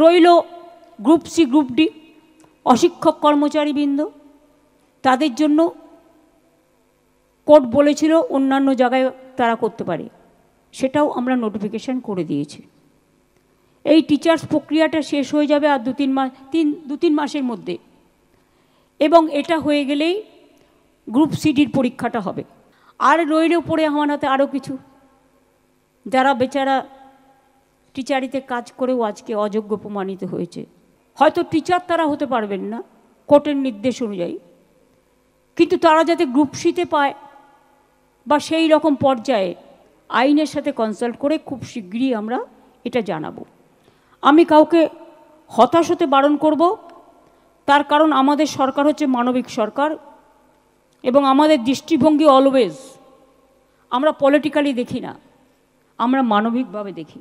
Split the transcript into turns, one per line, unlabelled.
রইল group C, group D, অশিক্ষক কর্মচারীবৃন্দ, তাদের জন্য কোর্ট বলেছিল অন্যান্য জায়গায় তারা করতে পারে, সেটাও আমরা নোটিফিকেশান করে দিয়েছি। এই টিচার্স প্রক্রিয়াটা শেষ হয়ে যাবে আর দু তিন মাসের মধ্যে, এবং এটা হয়ে গেলেই গ্রুপ সিডির পরীক্ষাটা হবে। আর রইলেও পড়ে আমার হাতে আরও কিছু, যারা বেচারা টিচারিতে কাজ করেও আজকে অযোগ্য প্রমাণিত হয়েছে। হয়তো টিচার তারা হতে পারবেন না কোর্টের নির্দেশ অনুযায়ী, কিন্তু তারা যাতে গ্রুপ সিতে পায় বা সেই রকম পর্যায়ে আইনের সাথে কনসাল্ট করে খুব শীঘ্রই আমরা এটা জানাবো। আমি কাউকে হতাশ হতে বারণ করব, তার কারণ আমাদের সরকার হচ্ছে মানবিক সরকার, এবং আমাদের দৃষ্টিভঙ্গি অলওয়েজ আমরা পলিটিক্যালি দেখি না, আমরা মানবিকভাবে দেখি।